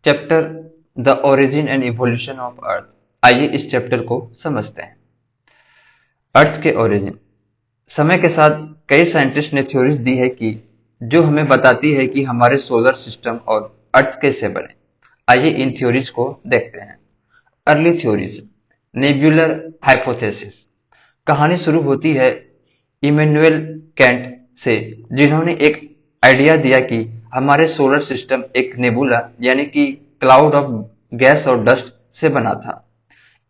Chapter the origin and evolution of earth. आइए इस chapter को समझते हैं। अर्थ के ओरिजिन। समय के साथ कई साइंटिस्ट ने थ्योरीज दी है कि जो हमें बताती है कि हमारे सोलर सिस्टम और अर्थ कैसे बने। आइए इन थ्योरीज को देखते हैं। Early theories. Nebular hypothesis. कहानी शुरू होती है इमैनुएल कैंट से, जिन्होंने एक आइडिया दिया कि हमारे सोलर सिस्टम एक नेबुला यानी कि क्लाउड ऑफ गैस और डस्ट से बना था।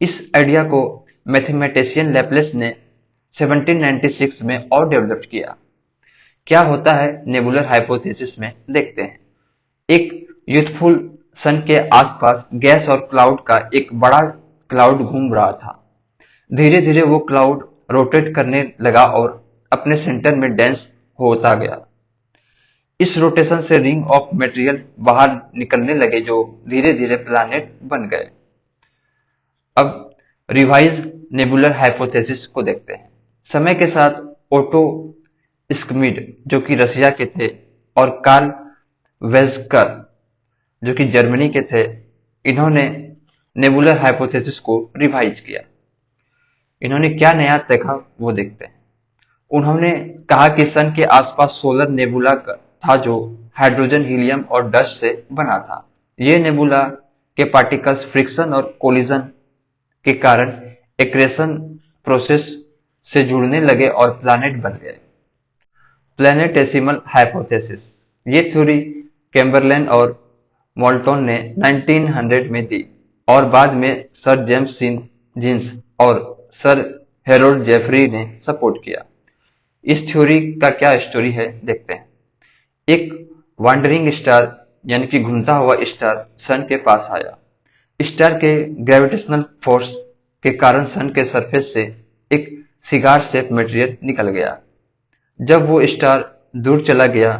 इस आइडिया को मैथमेटिशियन लैपलेस ने 1796 में और डेवलप किया। क्या होता है नेबुलर हाइपोथेसिस में, देखते हैं। एक यूथफुल सन के आसपास गैस और क्लाउड का एक बड़ा क्लाउड घूम रहा था। धीरे धीरे वो क्लाउड रोटेट करने लगा और अपने सेंटर में डेंस होता गया। इस रोटेशन से रिंग ऑफ मटेरियल बाहर निकलने लगे जो धीरे धीरे प्लैनेट बन गए। अब रिवाइज नेबुलर हाइपोथेसिस को देखते हैं। समय के साथ ओटो स्किमिड जो कि रसिया के थे और कार्ल वेज़कर जो कि जर्मनी के थे, इन्होंने नेबुलर हाइपोथेसिस को रिवाइज किया। इन्होंने क्या नया देखा वो देखते हैं। उन्होंने कहा कि सन के आसपास सोलर नेबुला था जो हाइड्रोजन, हीलियम और डस्ट से बना था। ये नेबुला के पार्टिकल्स फ्रिक्शन और कोलिजन के कारण एक्रेशन प्रोसेस से जुड़ने लगे और प्लैनेट बन गए। प्लैनेटेसिमल हाइपोथेसिस। ये थ्योरी कैम्बरलैन और मोल्टन ने 1900 में दी और बाद में सर जेम्स जीन्स और सर हेरोल्ड जेफरी ने सपोर्ट किया। इस थ्योरी का क्या स्टोरी है, देखते हैं। एक वांडरिंग स्टार यानी कि घूमता हुआ स्टार सन के पास आया। स्टार के ग्रेविटेशनल फोर्स के कारण सन के सरफेस से एक सिगार शेप मटेरियल निकल गया। जब वो स्टार दूर चला गया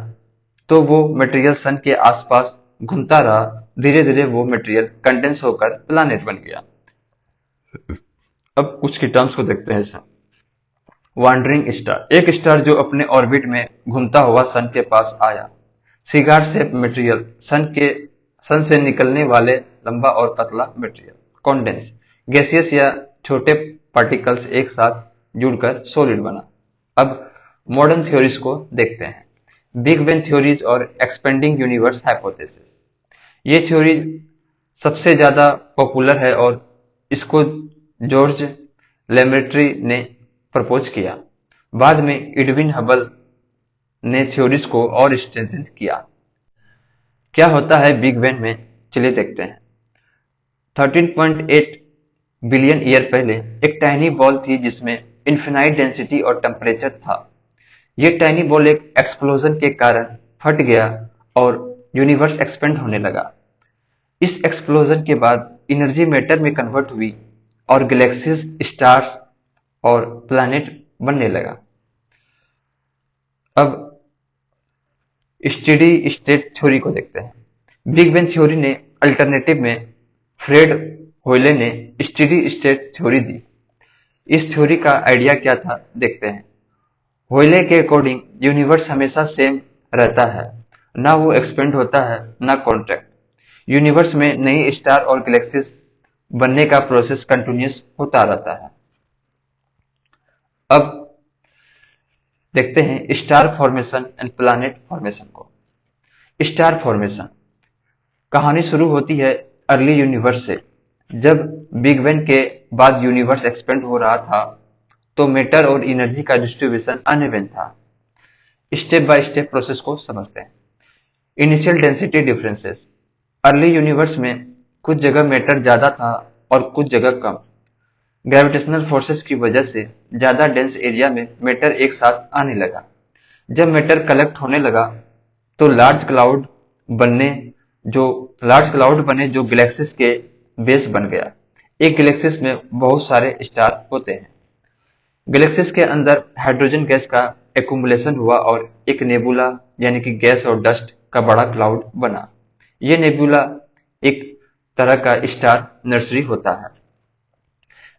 तो वो मटेरियल सन के आसपास घूमता रहा। धीरे धीरे वो मटेरियल कंडेंस होकर प्लैनेट बन गया। अब कुछ की टर्म्स को देखते हैं सर। वांडरिंग स्टार, एक स्टार जो अपने ऑर्बिट में घूमता हुआ सन के पास आया। सिगार शेप मटेरियल, सन से निकलने वाले लंबा और पतला मटेरियल। कॉन्डेंस, गैसियस या छोटे पार्टिकल्स एक साथ जुड़कर सॉलिड बना। अब मॉडर्न थ्योरीज को देखते हैं। बिग बैंग थ्योरीज और एक्सपेंडिंग यूनिवर्स हाइपोथेसिस। ये थ्योरी सबसे ज्यादा पॉपुलर है और इसको जॉर्ज लेमेट्री ने प्रपोज किया। बाद में एडविन हबल ने थ्योरीज को और स्ट्रेंथन किया। क्या होता है बिग बैंग में, चलिए देखते हैं। 13.8 बिलियन ईयर पहले एक टाइनी बॉल थी जिसमें इन्फिनाइट डेंसिटी और टेम्परेचर था। ये टाइनी बॉल एक एक्सप्लोजन के कारण फट गया और यूनिवर्स एक्सपेंड होने लगा। इस एक्सप्लोजन के बाद एनर्जी मैटर में कन्वर्ट हुई और गैलेक्सीज, स्टार्स और प्लैनेट बनने लगा। अब स्टेडी स्टेट थ्योरी को देखते हैं। बिग बैंग थ्योरी ने अल्टरनेटिव में फ्रेड होयले ने स्टेडी स्टेट थ्योरी दी। इस थ्योरी का आइडिया क्या था, देखते हैं। होयले के अकॉर्डिंग यूनिवर्स हमेशा सेम रहता है, ना वो एक्सपेंड होता है ना कॉन्ट्रैक्ट। यूनिवर्स में नई स्टार और गैलेक्सीज बनने का प्रोसेस कंटिन्यूस होता रहता है। अब देखते हैं star formation and planet formation को। Star formation. कहानी शुरू होती है अर्ली यूनिवर्स से। जब बिग बैंग के बाद यूनिवर्स एक्सपेंड हो रहा था तो मैटर और एनर्जी का डिस्ट्रीब्यूशन अनइवन था। स्टेप बाय स्टेप प्रोसेस को समझते हैं। Initial density differences. Early universe में कुछ जगह मैटर ज्यादा था और कुछ जगह कम। ग्रेविटेशनल फोर्सेस की वजह से ज्यादा डेंस एरिया में मैटर एक साथ आने लगा। जब मैटर कलेक्ट होने लगा तो लार्ज क्लाउड बने जो गैलेक्सीज के बेस बन गया। एक गैलेक्सीज में बहुत सारे स्टार होते हैं। गैलेक्सीज के अंदर हाइड्रोजन गैस का एक्युमुलेशन हुआ और एक नेबुला यानी कि गैस और डस्ट का बड़ा क्लाउड बना। ये नेबुला एक तरह का स्टार नर्सरी होता है।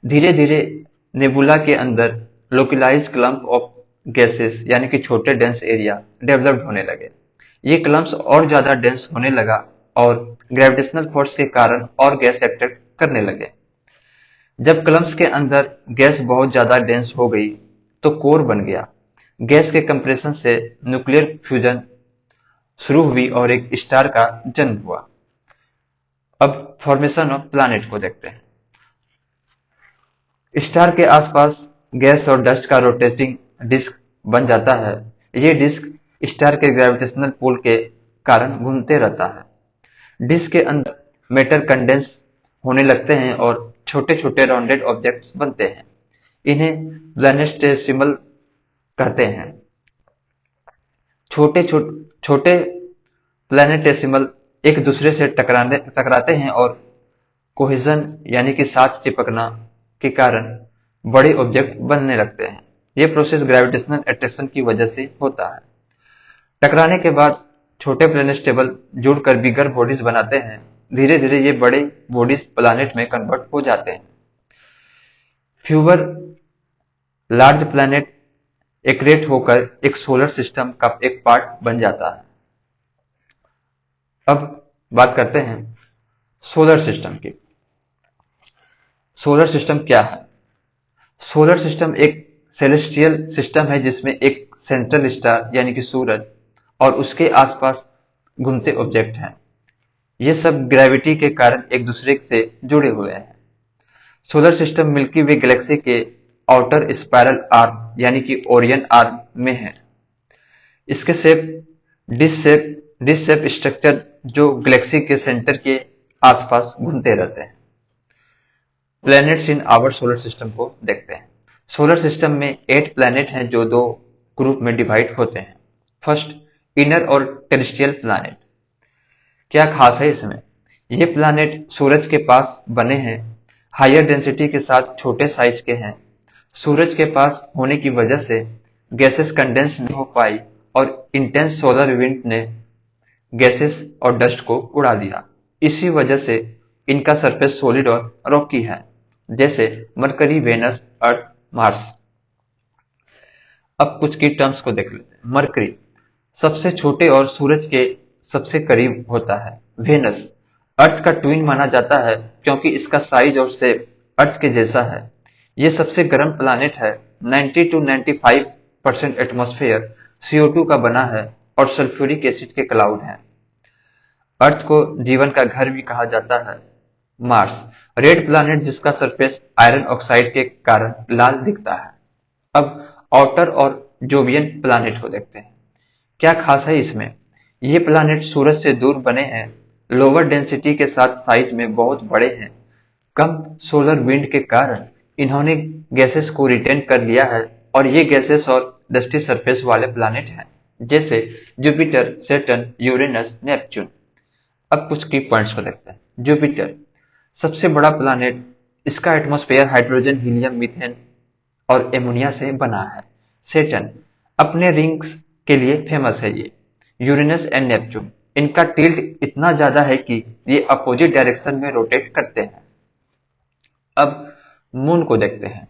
धीरे धीरे नेबुला के अंदर लोकलाइज क्लम्प ऑफ गैसेस यानी कि छोटे डेंस एरिया डेवलप्ड होने लगे। ये क्लम्प्स और ज्यादा डेंस होने लगा और ग्रेविटेशनल फोर्स के कारण और गैस अट्रैक्ट करने लगे। जब कलम्स के अंदर गैस बहुत ज्यादा डेंस हो गई तो कोर बन गया। गैस के कंप्रेशन से न्यूक्लियर फ्यूजन शुरू हुई और एक स्टार का जन्म हुआ। अब फॉर्मेशन ऑफ प्लैनेट को देखते हैं। स्टार के आसपास गैस और डस्ट का रोटेटिंग डिस्क बन जाता है। ये डिस्क स्टार के ग्रेविटेशनल पुल के कारण घूमते रहता है। डिस्क के अंदर मैटर कंडेंस होने लगते हैं और छोटे छोटे राउंडेड ऑब्जेक्ट्स बनते हैं। इन्हें प्लैनेटेसिमल कहते हैं। छोटे प्लैनेटेसिमल एक दूसरे से टकराते हैं और कोहेजन यानी कि साथ चिपकना के कारण बड़े ऑब्जेक्ट बनने लगते हैं। यह प्रोसेस ग्रेविटेशनल अट्रैक्शन की वजह से होता है। टकराने के बाद छोटे प्लैनेटेबल जुड़कर बिगर बॉडीज बनाते हैं। धीरे धीरे ये बड़े बॉडीज प्लैनेट में कन्वर्ट हो जाते हैं। फ्यूअर लार्ज प्लैनेट एक्रेट होकर एक सोलर सिस्टम का एक पार्ट बन जाता है। अब बात करते हैं सोलर सिस्टम की। सोलर सिस्टम क्या है? सोलर सिस्टम एक सेलेस्टियल सिस्टम है जिसमें एक सेंट्रल स्टार यानी कि सूरज और उसके आसपास घूमते ऑब्जेक्ट हैं। ये सब ग्रेविटी के कारण एक दूसरे से जुड़े हुए हैं। Solar system Milky Way galaxy के आउटर स्पाइरल आर्म यानी कि ओरियन आर्म में है। इसके डिश शेप स्ट्रक्चर जो गैलेक्सी के सेंटर के आसपास घूमते रहते हैं। Planets in our solar system को देखते हैं। सोलर सिस्टम में 8 प्लैनेट हैं जो 2 ग्रुप में डिवाइड होते हैं। फर्स्ट, इनर और टेरेस्ट्रियल प्लैनेट। क्या खास है इसमें? ये प्लैनेट सूरज के पास बने हैं, हायर डेंसिटी के साथ छोटे साइज के हैं। सूरज के पास होने की वजह से गैसेस कंडेंस नहीं हो पाई और इंटेंस सोलर विंड ने गैसेस और डस्ट को उड़ा दिया। इसी वजह से इनका सरफेस सॉलिड और रॉकी है, जैसे मरकरी, वेनस, अर्थ, मार्स। अब कुछ की टर्म्स को देख लेते हैं। मरकरी सबसे छोटे और सूरज के सबसे करीब होता है। वेनस अर्थ का ट्विन माना जाता है क्योंकि इसका साइज और शेप अर्थ के जैसा है। ये सबसे गर्म प्लैनेट है। 90 to 95% एटमॉस्फेयर CO2 का बना है और सल्फ्यूरिक एसिड के क्लाउड हैं। अर्थ को जीवन का घर भी कहा जाता है। मार्स रेड प्लैनेट जिसका सरफेस आयरन ऑक्साइड के कारण लाल दिखता है। अब आउटर और जोवियन प्लैनेट को देखते हैं। क्या खास है इसमें? ये प्लैनेट सूरज से दूर बने हैं, लोअर डेंसिटी के साथ साइज में बहुत बड़े हैं। कम सोलर विंड के कारण इन्होंने गैसेस को रिटेन कर लिया है और ये गैसेस और डस्टी सरफेस वाले प्लैनेट हैं, जैसे जुपिटर, सैटर्न, यूरेनस, नेपच्यून। अब कुछ की पॉइंट्स को देखते हैं। जुपिटर सबसे बड़ा प्लैनेट, इसका एटमॉस्फेयर हाइड्रोजन, हीलियम, मीथेन और एमोनिया से बना है। सैटर्न अपने रिंग्स के लिए फेमस है। ये यूरेनस एंड नेपच्यून, इनका टिल्ट इतना ज्यादा है कि ये अपोजिट डायरेक्शन में रोटेट करते हैं। अब मून को देखते हैं।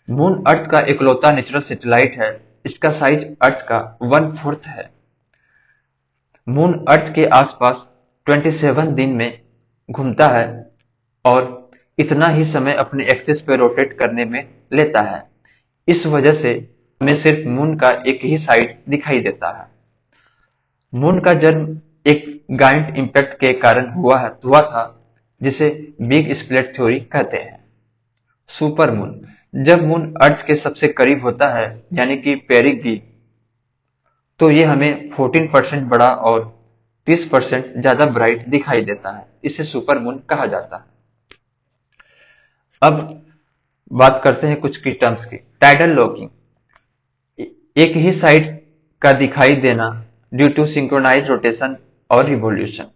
मून अर्थ का इकलौता नेचुरल सैटेलाइट है। इसका साइज अर्थ का 1/4 है। मून अर्थ के आसपास 27 दिन में घूमता है और इतना ही समय अपने एक्सिस पर रोटेट करने में लेता है। इस वजह से हमें सिर्फ मून का एक ही साइड दिखाई देता है। मून का जन्म एक गाइंट इम्पैक्ट के कारण हुआ था, जिसे बिग स्प्लिट थ्योरी कहते हैं। सुपर मून जब मून अर्थ के सबसे करीब होता है, यानी कि पेरिगी, तो ये हमें 14% बड़ा और 30% ज्यादा ब्राइट दिखाई देता है। इसे सुपर मून कहा जाता है। अब बात करते हैं कुछ की टर्म्स की। टाइडल लॉकिंग, एक ही साइड का दिखाई देना ड्यू टू सिंक्रोनाइज रोटेशन और रिवोल्यूशन।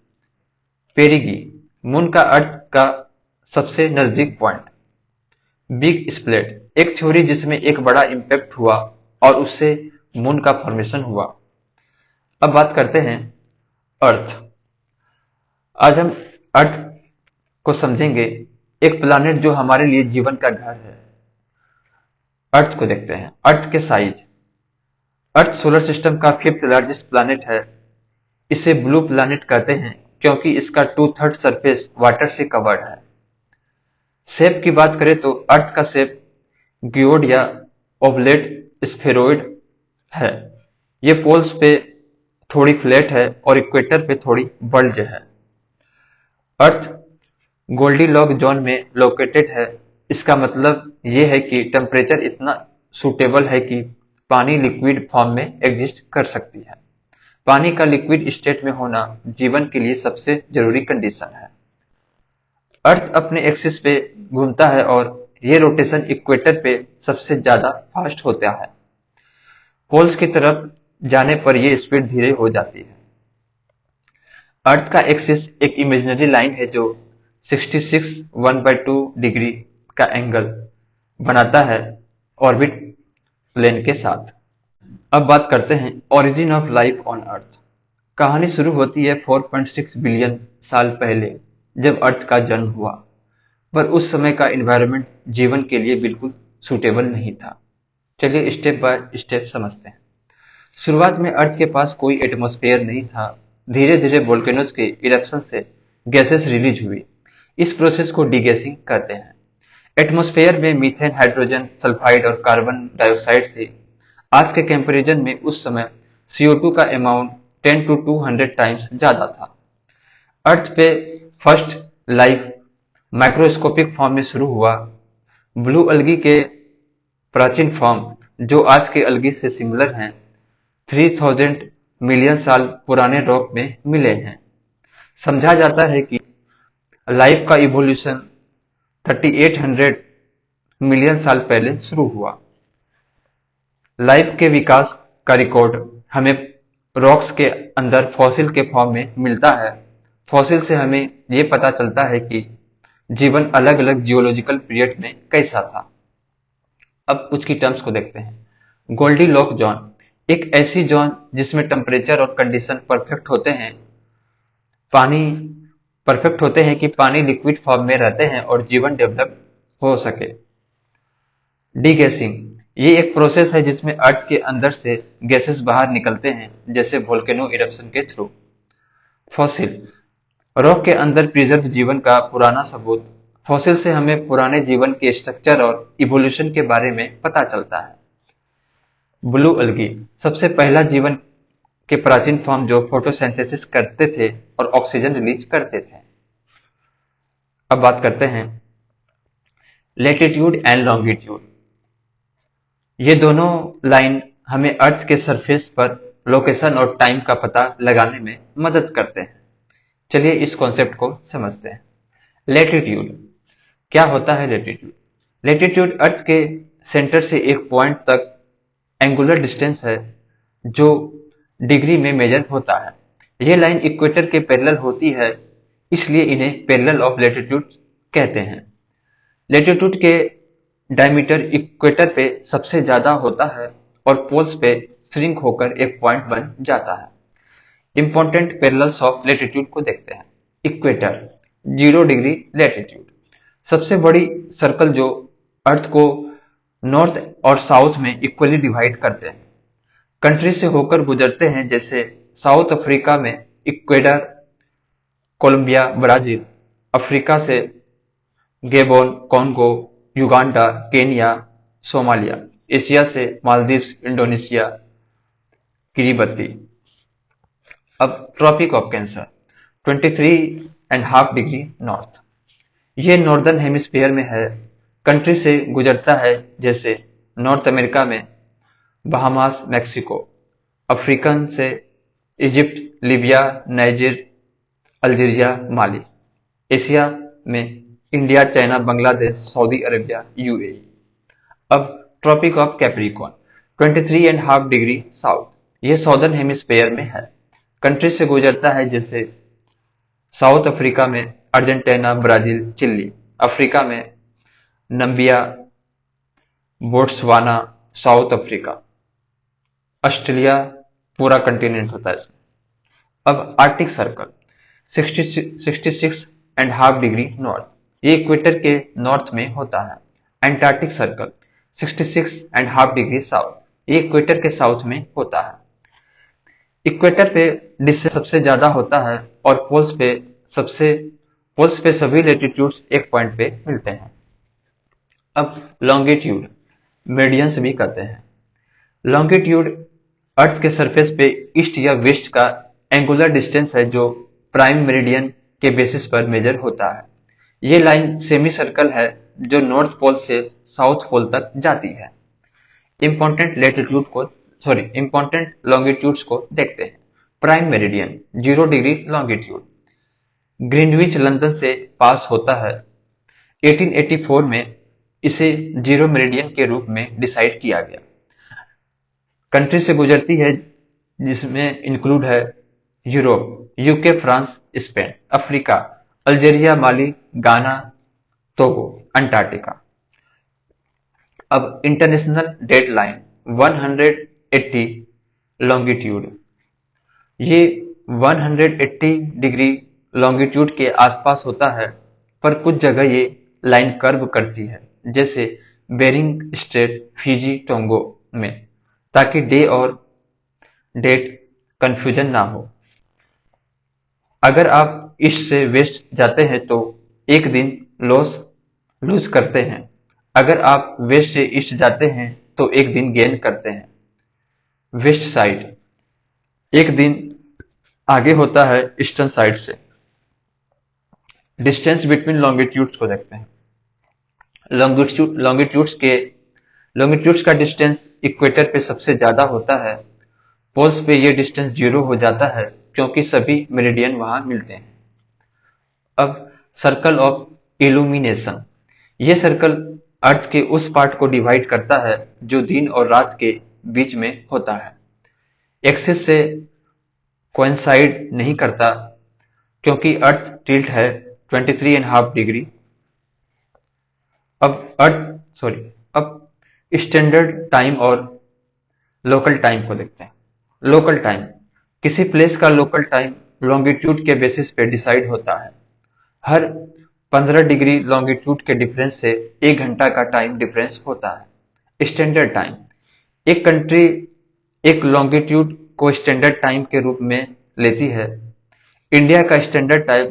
पेरिगी मून का अर्थ का सबसे नजदीक पॉइंट। बिग स्प्लिट एक थ्योरी जिसमें एक बड़ा इम्पैक्ट हुआ और उससे मून का फॉर्मेशन हुआ। अब बात करते हैं अर्थ। आज हम अर्थ को समझेंगे, एक प्लैनेट जो हमारे लिए जीवन का घर है। अर्थ को देखते हैं। अर्थ के साइज। अर्थ सोलर सिस्टम का 5th लार्जेस्ट प्लैनेट है। इसे ब्लू प्लैनेट कहते हैं क्योंकि इसका 2/3 सरफेस वाटर से कवर्ड है। शेप की बात करें तो अर्थ का शेप ग्योड या ओवलेट स्फेरॉइड है। ये पोल्स पे थोड़ी फ्लैट है और इक्वेटर पे थोड़ी बल्ज है। अर्थ गोल्डीलॉक जोन में लोकेटेड है। इसका मतलब ये है कि टेम्परेचर इतना सूटेबल है कि पानी लिक्विड फॉर्म में एग्जिस्ट कर सकती है। पानी का लिक्विड स्टेट में होना जीवन के लिए सबसे जरूरी कंडीशन है। अर्थ अपने एक्सिस पे घूमता है और ये रोटेशन इक्वेटर पे सबसे ज्यादा फास्ट होता है। पोल्स की तरफ जाने पर ये स्पीड धीरे हो जाती है। अर्थ का एक्सिस एक इमेजिनरी लाइन है जो 66 1/2 डिग्री का एंगल बनाता है ऑर्बिट प्लेन के साथ। अब बात करते हैं origin of life on earth. कहानी शुरू होती है 4.6 बिलियन साल पहले, जब अर्थ का जन्म हुआ। पर उस समय का एनवायरनमेंट जीवन के लिए बिल्कुल सूटेबल नहीं था। चलिए स्टेप बाय स्टेप समझते हैं। शुरुआत में अर्थ के पास कोई एटमॉस्फेयर नहीं था। धीरे धीरे वोल्केनोज के इरप्शन से गैसेस रिलीज हुई। इस प्रोसेस को डीगैसिंग कहते हैं। एटमॉस्फेयर में मीथेन, हाइड्रोजन सल्फाइड और कार्बन डाइऑक्साइड थे। आज के कंपैरिजन में उस समय CO2 का अमाउंट 10 to 200 टाइम्स ज्यादा था। अर्थ पे फर्स्ट लाइफ माइक्रोस्कोपिक फॉर्म में शुरू हुआ। ब्लू अलगी के प्राचीन फॉर्म, जो आज के अलगी से सिमिलर हैं, 3000 मिलियन साल पुराने रॉक में मिले हैं। समझा जाता है कि लाइफ का इवोल्यूशन 3800 मिलियन साल पहले शुरू हुआ। लाइफ के विकास का रिकॉर्ड हमें रॉक्स के अंदर फॉसिल के फॉर्म में मिलता है। फॉसिल से हमें ये पता चलता है कि जीवन अलग अलग जियोलॉजिकल पीरियड में कैसा था। अब कुछ की टर्म्स को देखते हैं। गोल्डीलॉक जोन एक ऐसी जोन जिसमें टेम्परेचर और कंडीशन पानी परफेक्ट होते हैं कि पानी लिक्विड फॉर्म में रहते हैं और जीवन डेवलप हो सके। डीगैसिंग ये एक प्रोसेस है जिसमें अर्थ के अंदर से गैसेस बाहर निकलते हैं, जैसे वोल्केनो इरप्शन के थ्रू। फॉसिल रॉक के अंदर प्रिजर्व जीवन का पुराना सबूत। फॉसिल से हमें पुराने जीवन के स्ट्रक्चर और इवोल्यूशन के बारे में पता चलता है। ब्लू अलगी सबसे पहला जीवन के प्राचीन फॉर्म जो फोटोसिंथेसिस करते थे और ऑक्सीजन रिलीज करते थे। अब बात करते हैं लेटिट्यूड एंड लॉन्गिट्यूड। ये दोनों लाइन हमें अर्थ के सरफेस पर लोकेशन और टाइम का पता लगाने में मदद करते हैं। चलिए इस कॉन्सेप्ट को समझते हैं। लेटिट्यूड क्या होता है? लेटिट्यूड अर्थ के सेंटर से एक पॉइंट तक एंगुलर डिस्टेंस है जो डिग्री में मेजर होता है। ये लाइन इक्वेटर के पैरेलल होती है, इसलिए इन्हें पैरेलल ऑफ लेटिट्यूड कहते हैं। लेटिट्यूड के डायमीटर इक्वेटर पे सबसे ज्यादा होता है और पोल्स पे श्रिंक होकर एक पॉइंट बन जाता है। इंपॉर्टेंट पैरेलल्स ऑफ लेटिट्यूड को देखते हैं। इक्वेटर 0 डिग्री लेटिट्यूड, सबसे बड़ी सर्कल जो अर्थ को नॉर्थ और साउथ में इक्वली डिवाइड करते हैं। कंट्री से होकर गुजरते हैं, जैसे साउथ अफ्रीका में इक्वेडर, कोलंबिया, ब्राजील। अफ्रीका से Gabon, Congo, Uganda, Kenya, Somalia. Asia से मालदीव्स, इंडोनेशिया, किरिबती। अब Tropic of Cancer 23.5 degree north, ये नॉर्दर्न हेमिस्फीयर में है। कंट्री से गुजरता है, जैसे नॉर्थ अमेरिका में बहामास, मैक्सिको। अफ्रीकन से Egypt, Libya, Niger, Algeria, Mali. Asia में India, China, Bangladesh, Saudi Arabia, UAE। अब Tropic of Capricorn 23.5 degree south, ये सॉदर्न हेमिस्फीयर में है। कंट्री से गुजरता है, जैसे साउथ अफ्रीका में अर्जेंटीना, ब्राजील, चिली। अफ्रीका में नम्बिया, बोट्सवाना, साउथ अफ्रीका। ऑस्ट्रेलिया पूरा कंटिनेंट होता है इसमें। अब आर्कटिक सर्कल 66.5 डिग्री नॉर्थ, ये इक्वेटर के नॉर्थ में होता है। एंटार्क्टिक सर्कल 66.5 डिग्री साउथ, ये इक्वेटर के साउथ में होता है। इक्वेटर पे डिस्टेंस सबसे ज्यादा होता है और पोल्स पे सभी लेटीट्यूड्स एक पॉइंट पे मिलते हैं। अब लॉन्गिट्यूड, मेरिडियंस भी कहते हैं। लॉन्गिट्यूड अर्थ के सरफेस पे ईस्ट या वेस्ट का एंगुलर डिस्टेंस है जो प्राइम मेरिडियन के बेसिस पर मेजर होता है। ये लाइन सेमी सर्कल है जो नॉर्थ पोल से साउथ पोल तक जाती है। इम्पोर्टेंट लॉन्गिट्यूड्स को देखते हैं। Prime meridian 0 degree longitude, Greenwich London से पास होता है। 1884 में इसे जीरो मेरिडियन के रूप में डिसाइड किया गया। कंट्री से गुजरती है जिसमें इंक्लूड है Europe, UK, France, Spain, Africa, Algeria, Mali, Ghana, Togo, Antarctica. अब इंटरनेशनल डेट लाइन 180 लॉन्गिट्यूड, ये 180 डिग्री लॉन्गिट्यूड के आसपास होता है, पर कुछ जगह ये लाइन कर्व करती है, जैसे बेरिंग स्ट्रेट, फिजी, टोंगो में, ताकि डे और डेट कंफ्यूजन ना हो। अगर आप ईस्ट से वेस्ट जाते हैं तो एक दिन लूज करते हैं। अगर आप वेस्ट से ईस्ट जाते हैं तो एक दिन गेन करते हैं। वेस्ट साइड एक दिन आगे होता है ईस्टर्न साइड से। डिस्टेंस बिटवीन लॉन्गिट्यूड्स को देखते हैं। लॉन्गिट्यूड्स का डिस्टेंस इक्वेटर पे सबसे ज्यादा होता है। पोल्स पे ये डिस्टेंस 0 हो जाता है क्योंकि सभी मेरिडियन वहां मिलते हैं। अब सर्कल ऑफ इल्यूमिनेशन, ये सर्कल अर्थ के उस पार्ट को डिवाइड करता है जो दिन और रात के बीच में होता है। एक्सिस से कोइंसाइड नहीं करता क्योंकि अर्थ टिल्ट है 23.5 डिग्री। अब स्टैंडर्ड टाइम और लोकल टाइम को देखते हैं। लोकल टाइम, किसी प्लेस का लोकल टाइम लॉन्गिट्यूड के बेसिस पे डिसाइड होता है। हर 15 डिग्री लॉन्गिट्यूड के डिफरेंस से 1 घंटा का टाइम डिफरेंस होता है। स्टैंडर्ड टाइम, एक कंट्री एक लॉन्गिट्यूड को स्टैंडर्ड टाइम के रूप में लेती है। इंडिया का standard time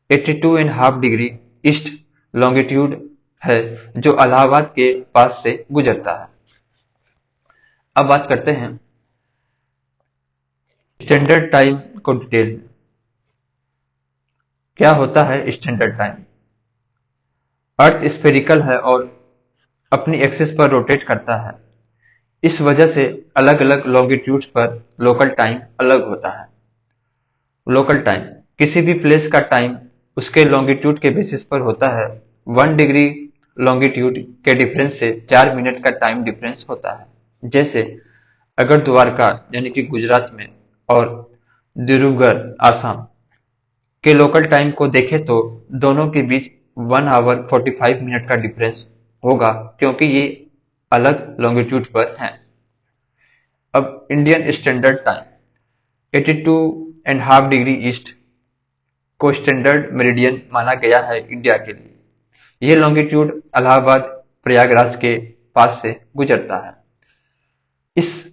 82.5 degree east longitude है जो इलाहाबाद के पास से गुजरता है। अब बात करते हैं स्टैंडर्ड टाइम को डिटेल में। क्या होता है स्टैंडर्ड टाइम? अर्थ स्फेरिकल है और अपनी एक्सिस पर रोटेट करता है। इस वजह से अलग अलग लॉन्गिट्यूड्स पर लोकल टाइम अलग होता है। लोकल टाइम, किसी भी प्लेस का टाइम उसके लॉन्गिट्यूड के बेसिस पर होता है। 1 डिग्री लॉन्गिट्यूड के डिफरेंस से 4 मिनट का टाइम डिफरेंस होता है। जैसे अगर द्वारका यानी कि गुजरात में और डिब्रूगढ़ आसाम के लोकल टाइम को देखें तो दोनों के बीच 1 आवर 45 मिनट का डिफरेंस होगा क्योंकि ये अलग लॉन्गिट्यूड पर हैं। अब Indian standard time 82.5 degree east को स्टैंडर्ड मेरिडियन माना गया है इंडिया के लिए। ये लॉन्गिट्यूड इलाहाबाद प्रयागराज के पास से गुजरता है। इस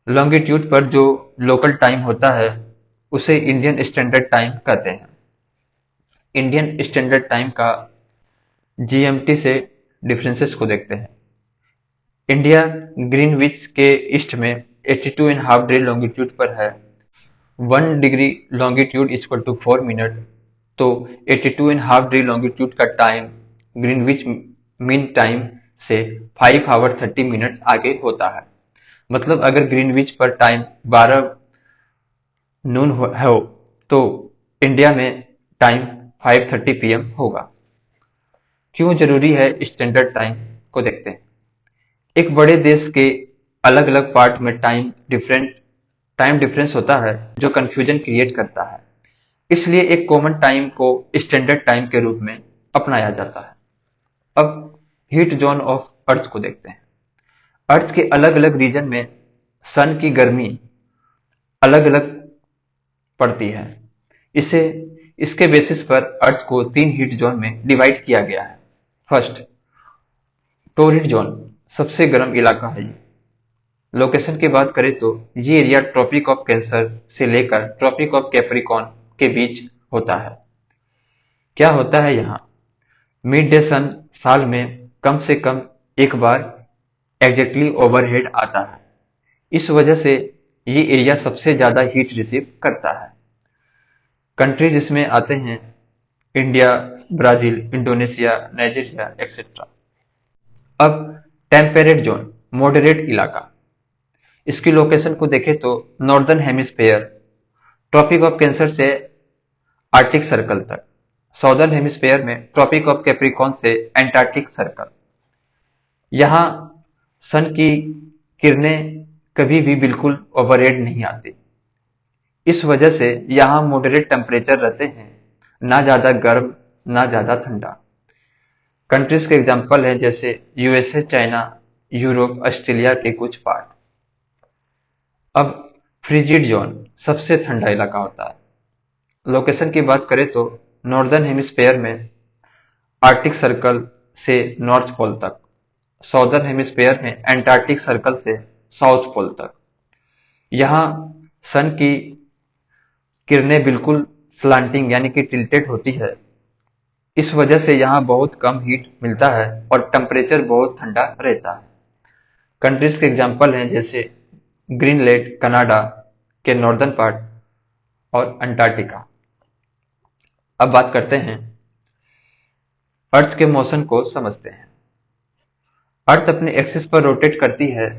लॉन्गिट्यूड पर जो लोकल टाइम होता है उसे इंडियन स्टैंडर्ड टाइम कहते हैं। इंडियन स्टैंडर्ड टाइम का जीएमटी से डिफरेंसेस को देखते हैं। इंडिया ग्रीनविच के ईस्ट में 82.5 डिग्री लॉन्गिट्यूड पर है। 1 degree longitude equal to 4 minute, तो 82.5 डिग्री लॉन्गिट्यूड का टाइम ग्रीनविच मीन टाइम से 5 आवर 30 मिनट आगे होता है। मतलब अगर ग्रीनविच पर टाइम 12 नून हो तो इंडिया में टाइम 5:30 PM होगा। क्यों जरूरी है स्टैंडर्ड टाइम को देखते हैं। एक बड़े देश के अलग अलग पार्ट में टाइम डिफरेंस होता है जो कंफ्यूजन क्रिएट करता है। इसलिए एक कॉमन टाइम को स्टैंडर्ड टाइम के रूप में अपनाया जाता है। अब हीट जोन ऑफ अर्थ को देखते हैं। अर्थ के अलग अलग रीजन में सन की गर्मी अलग अलग पड़ती है। इसके बेसिस पर अर्थ को 3 हीट जोन में डिवाइड किया गया है। फर्स्ट, टोरिड जोन, सबसे गर्म इलाका है ये, लोकेशन की बात करें तो ये एरिया ट्रॉपिक ऑफ कैंसर से लेकर ट्रॉपिक ऑफ कैप्रिकॉर्न के बीच होता है। क्या होता है यहाँ? मिड डे सन साल में कम से कम एक बार एग्जैक्टली ओवरहेड आता है। इस वजह से ये एरिया सबसे ज्यादा हीट रिसीव करता है। कंट्रीज इसमें आते हैं India, Brazil, Indonesia, Nigeria etcetera. अब टेम्परेट जोन, मॉडरेट इलाका, इसकी लोकेशन को देखें तो northern hemisphere, Tropic of Cancer से आर्टिक सर्कल तक, साउदर्न हेमिस्फेयर में ट्रॉपिक ऑफ कैप्रिकॉर्न से एंटार्क्टिक सर्कल। यहाँ सन की किरणें कभी भी बिल्कुल ओवरहेड नहीं आती। इस वजह से यहाँ मॉडरेट टेम्परेचर रहते हैं, ना ज्यादा गर्म ना ज्यादा ठंडा। कंट्रीज के एग्जांपल हैं जैसे यूएसए, चाइना, यूरोप, ऑस्ट्रेलिया के कुछ पार्ट। अब फ्रिजिड जोन, सबसे ठंडा इलाका होता है। लोकेशन की बात करें तो नॉर्दर्न हेमिस्फेयर में आर्कटिक सर्कल से नॉर्थ पोल तक, साउदर्न हेमिस्फेयर में एंटार्क्टिक सर्कल से साउथ पोल तक। यहाँ सन की किरणें बिल्कुल स्लांटिंग यानी कि टिल्टेड होती है। इस वजह से यहाँ बहुत कम हीट मिलता है और टेम्परेचर बहुत ठंडा रहता है। कंट्रीज के एग्जांपल हैं जैसे ग्रीनलैंड, कनाडा के नॉर्दर्न पार्ट और अंटार्कटिका। अब बात करते हैं अर्थ के मोशन को समझते हैं। अर्थ अपने एक्सिस पर रोटेट करती है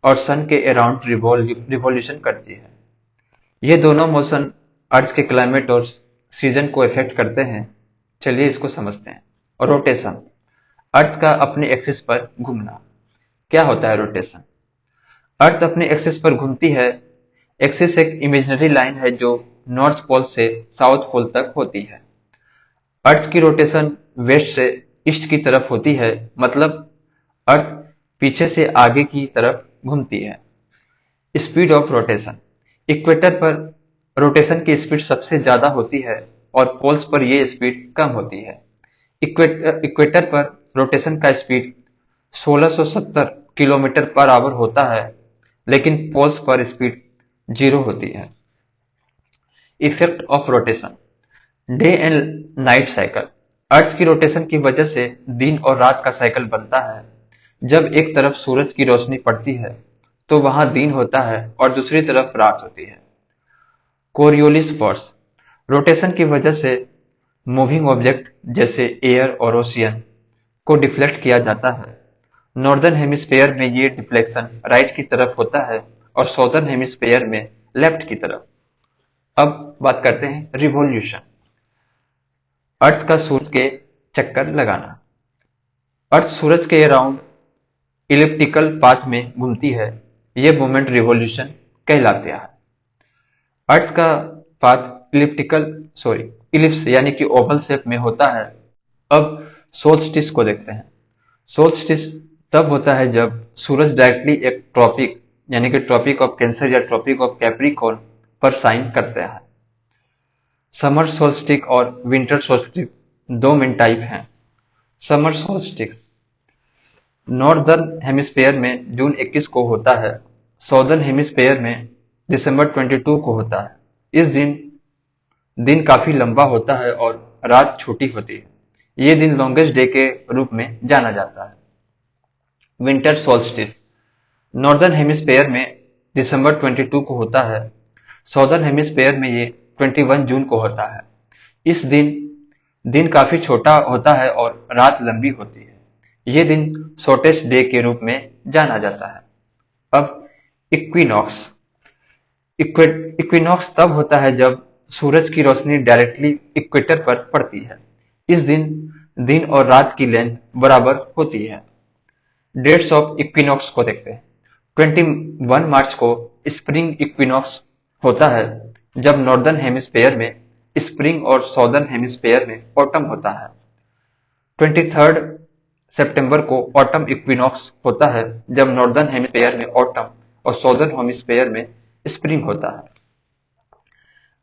और सन के अराउंड रिवॉल्यूशन करती है। ये दोनों मोशन अर्थ के क्लाइमेट और सीजन को इफेक्ट करते हैं। चलिए इसको समझते हैं। रोटेशन, अर्थ का अपने एक्सिस पर घूमना। क्या होता है रोटेशन? अर्थ अपने एक्सिस पर घूमती है। एक्सिस एक इमेजिनरी लाइन है जो नॉर्थ पोल से साउथ पोल तक होती है। अर्थ की रोटेशन वेस्ट से ईस्ट की तरफ होती है, मतलब अर्थ पीछे से आगे की तरफ घूमती है। स्पीड ऑफ रोटेशन, इक्वेटर पर रोटेशन की स्पीड सबसे ज्यादा होती है और पोल्स पर यह स्पीड कम होती है। इक्वेटर पर रोटेशन का स्पीड 1670 किलोमीटर पर आवर होता है, लेकिन पोल्स पर स्पीड 0 होती है। Effect of rotation, day and night cycle, earth की रोटेशन की वजह से दिन और रात का साइकिल बनता है। जब एक तरफ सूरज की रोशनी पड़ती है तो वहां दिन होता है और दूसरी तरफ रात होती है। कोरियोलिस फोर्स, रोटेशन की वजह से मूविंग ऑब्जेक्ट जैसे एयर और ओशियन को डिफ्लेक्ट किया जाता है। नॉर्दर्न हेमिस्फेयर में ये डिफ्लेक्शन राइट की तरफ होता है और साउदर्न हेमिस्फेयर में लेफ्ट की तरफ। अब बात करते हैं रिवॉल्यूशन, अर्थ का सूरज के चक्कर लगाना। अर्थ सूरज के अराउंड इलिप्टिकल पाथ में घूमती है। ये मोमेंट रिवॉल्यूशन कहलाते हैं। अर्थ का पाथ इलिप्स यानी कि ओवल शेप में होता है। अब सोल्स्टिस को देखते हैं। सोल्स्टिस तब होता है जब सूरज डायरेक्टली एक ट्रॉपिक यानी कि ट्रॉपिक ऑफ कैंसर या ट्रॉपिक ऑफ कैप्रिकॉर्न पर शाइन करता है। समर सोल्स्टिस और विंटर सोल्स्टिस दो मेन टाइप हैं। समर सोल्स्टिस नॉर्दर्न हेमिस्फेयर में जून 21 को होता है, साउदर्न हेमिस्फेयर में दिसंबर 22 को होता है। इस दिन दिन काफी लंबा होता है और रात छोटी होती है। ये दिन लॉन्गेस्ट डे के रूप में जाना जाता है। विंटर सोल्स्टिस नॉर्दर्न हेमिस्फेयर में दिसंबर 22 को होता है, साउदर्न हेमिस्फेयर में ये 21 जून को होता है। इस दिन दिन काफी छोटा होता है और रात लंबी होती है। ये दिन शॉर्टेस्ट डे के रूप में जाना जाता है। अब इक्विनॉक्स, इक्विनॉक्स तब होता है जब सूरज की रोशनी डायरेक्टली इक्वेटर पर पड़ती है। इस दिन दिन और रात की लेंथ बराबर होती है। डेट्स ऑफ इक्विनॉक्स को देखते हैं। 21 मार्च को स्प्रिंग इक्विनॉक्स होता है, जब नॉर्दर्न हेमिस्फेयर में स्प्रिंग और साउदर्न हेमिस्फेयर में ऑटम होता है। 23 सितंबर को ऑटम इक्विनॉक्स होता है, जब नॉर्दर्न हेमिस्फेयर में ऑटम और साउदर्न हेमिस्फेयर में स्प्रिंग होता है।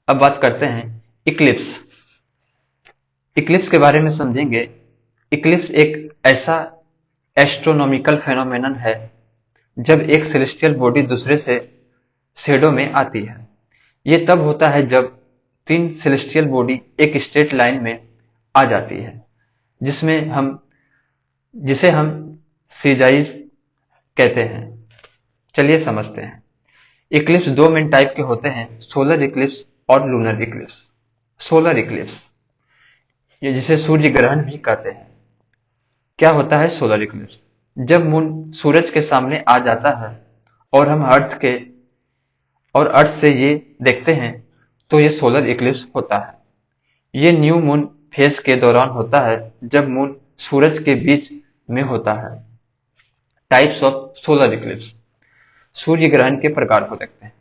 अब बात करते हैं इक्लिप्स। इक्लिप्स के बारे में समझेंगे। इक्लिप्स एक ऐसा एस्ट्रोनॉमिकल फेनोमेनन है जब एक सेलेस्टियल बॉडी दूसरे से शेडो में आती है। ये तब होता है जब तीन सेलेस्टियल बॉडी एक स्ट्रेट लाइन में आ जाती है, जिसमें हम जिसे हम सीजाइज कहते हैं। चलिए समझते हैं। इक्लिप्स दो मेन टाइप के होते हैं, सोलर इक्लिप्स और लूनर इक्लिप्स। सोलर इक्लिप्स, ये जिसे सूर्य ग्रहण भी कहते हैं। क्या होता है सोलर इक्लिप्स? जब मून सूरज के सामने आ जाता है और हम अर्थ से ये देखते हैं, तो ये सोलर इक्लिप्स होता है। ये न्यू मून फेज के दौरान होता है, जब मून सूरज के बीच में होता है। Types of solar eclipse. सूर्य ग्रहण के प्रकार को देखते हैं।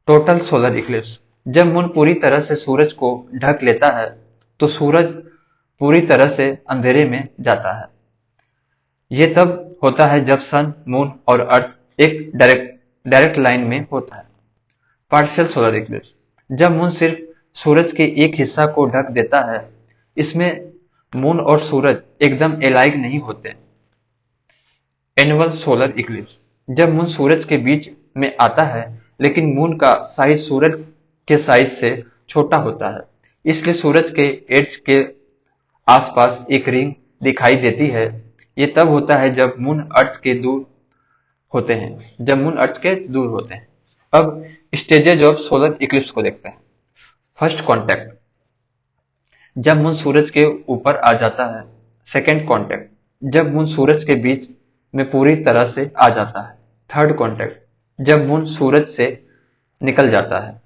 टोटल सोलर इक्लिप्स, जब मून पूरी तरह से सूरज को ढक लेता है तो सूरज पूरी तरह से अंधेरे में जाता है। ये तब होता है जब सन, मून और अर्थ एक डायरेक्ट लाइन में होता है। पार्शियल सोलर इक्लिप्स, जब मून सिर्फ सूरज के एक हिस्सा को ढक देता है। इसमें मून और सूरज एकदम एलाइग नहीं होते। एनुअल सोलर इक्लिप्स, जब मून सूरज के बीच में आता है लेकिन मून का साइज सूरज के साइज से छोटा होता है, इसलिए सूरज के एज के आसपास एक रिंग दिखाई देती है। ये तब होता है जब मून अर्थ के दूर होते हैं। अब स्टेजेज ऑफ सोलर इक्लिप्स को देखते हैं। फर्स्ट कॉन्टैक्ट, जब मून सूरज के ऊपर आ जाता है। सेकेंड कॉन्टैक्ट, जब मून सूरज के बीच में पूरी तरह से आ जाता है। थर्ड कॉन्टैक्ट, जब मून सूरज से निकल जाता है।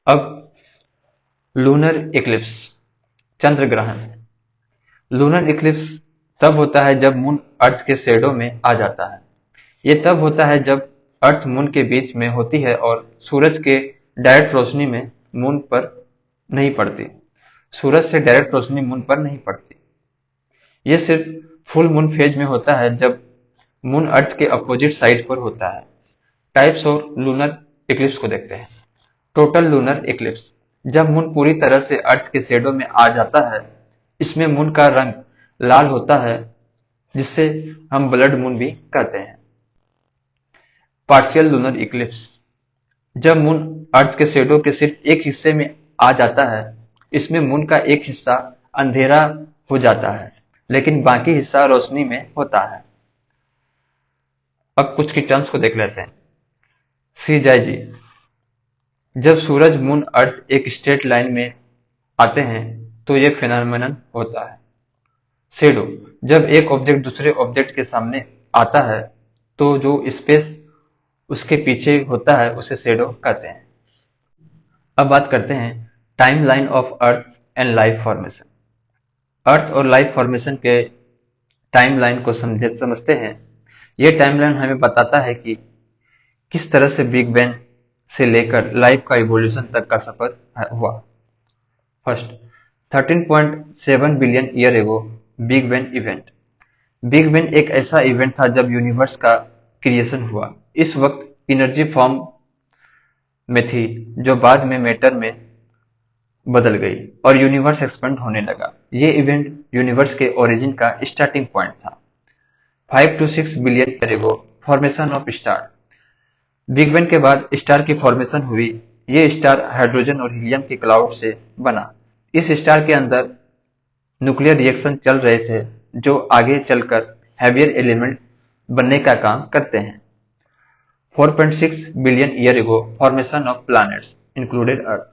अब लूनर इक्लिप्स, चंद्र ग्रहण। लूनर इक्लिप्स तब होता है जब मून अर्थ के शैडो में आ जाता है। ये तब होता है जब अर्थ मून के बीच में होती है और सूरज के डायरेक्ट रोशनी में मून पर नहीं पड़ती। सूरज से डायरेक्ट रोशनी मून पर नहीं पड़ती। ये सिर्फ फुल मून फेज में होता है, जब मून अर्थ के अपोजिट साइड पर होता है। टाइप्स ऑफ लूनर इक्लिप्स को देखते हैं। टोटल लूनर इक्लिप्स, जब मून पूरी तरह से अर्थ के शैडो में आ जाता है। इसमें मून का रंग लाल होता है, जिससे हम ब्लड मून भी कहते हैं। पार्शियल लूनर इक्लिप्स, जब मून अर्थ के शैडो के सिर्फ एक हिस्से में आ जाता है। इसमें मून का एक हिस्सा अंधेरा हो जाता है, लेकिन बाकी हिस्सा रोशनी में होता है। अब कुछ की टर्म्स को देख लेते हैं। सीजाइजी, जब सूरज, मून, अर्थ एक स्ट्रेट लाइन में आते हैं तो ये फिनोमेनन होता है। शैडो, जब एक ऑब्जेक्ट दूसरे ऑब्जेक्ट के सामने आता है तो जो स्पेस उसके पीछे होता है उसे शैडो कहते हैं। अब बात करते हैं timeline of earth and life formation. Earth और लाइफ फॉर्मेशन के टाइमलाइन को समझते हैं। यह टाइमलाइन हमें बताता है कि किस तरह से बिग बैंग से लेकर लाइफ का इवोल्यूशन तक का सफर हुआ। फर्स्ट, 13.7 बिलियन ईयर एगो big bang event. Big bang एक ऐसा इवेंट था जब यूनिवर्स का क्रिएशन हुआ। इस वक्त एनर्जी फॉर्म में थी, जो बाद में मैटर में बदल गई और यूनिवर्स एक्सपेंड होने लगा। ये इवेंट यूनिवर्स के ओरिजिन का स्टार्टिंग पॉइंट था। 5 to 6 billion year ago formation of star. Big bang के बाद स्टार की फॉर्मेशन हुई। ये स्टार हाइड्रोजन और हीलियम के क्लाउड से बना। इस स्टार के अंदर न्यूक्लियर रिएक्शन चल रहे थे, जो आगे चलकर हैवियर एलिमेंट बनने का काम करते हैं। 4.6 billion year ago formation of planets included earth.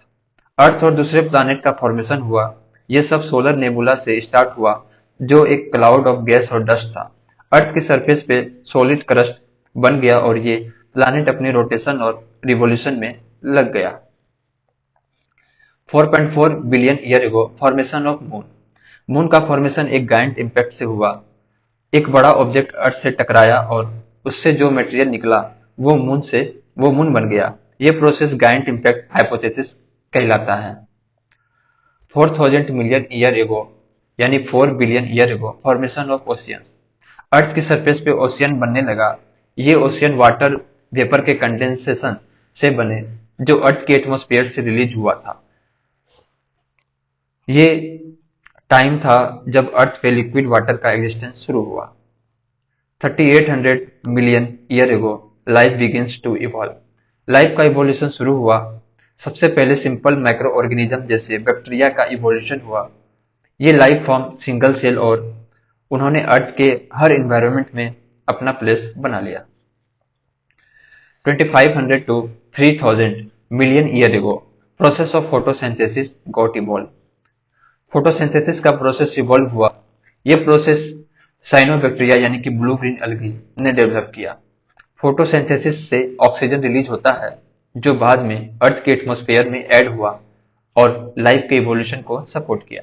Earth और दूसरे प्लैनेट का फॉर्मेशन हुआ। ये सब सोलर नेबुला से स्टार्ट हुआ, जो एक क्लाउड ऑफ गैस और डस्ट था। अर्थ के सरफेस पे सॉलिड क्रस्ट बन गया और ये प्लैनेट अपने रोटेशन और रिवोल्यूशन में लग गया। 4.4 billion year ago formation of moon. Moon का फॉर्मेशन एक गायंट इम्पैक्ट से हुआ। एक बड़ा ऑब्जेक्ट अर्थ से टकराया और उससे जो मटेरियल निकला वो मून बन गया। ये प्रोसेस गायंट इम्पैक्ट हाइपोथेसिस कहलाता है। 4000 मिलियन ईयर एगो यानी 4 billion year ago formation of ocean. Earth की सरफेस पे ओशियन बनने लगा। ये ओशियन वाटर वेपर के कंडेंसेशन से बने, जो अर्थ के एटमॉस्फेयर से रिलीज हुआ था। ये टाइम था जब अर्थ पे लिक्विड वाटर का एग्जिस्टेंस शुरू हुआ। 3800 million year ago life begins to evolve. Life का इवोल्यूशन शुरू हुआ। सबसे पहले सिंपल माइक्रो ऑर्गेनिज्म जैसे बैक्टीरिया का इवोल्यूशन हुआ। ये लाइफ फॉर्म सिंगल सेल और उन्होंने अर्थ के हर एनवायरनमेंट में अपना प्लेस बना लिया। 2500 to 3000 मिलियन ईयर एगो process of photosynthesis got evolve. Photosynthesis का प्रोसेस इवॉल्व हुआ। ये प्रोसेस साइनोबैक्टीरिया यानी कि ब्लू ग्रीन अलगी ने डेवलप किया। फोटोसिंथेसिस से ऑक्सीजन रिलीज होता है जो बाद में अर्थ के एटमॉस्फेयर में ऐड हुआ और लाइफ के इवोल्यूशन को सपोर्ट किया।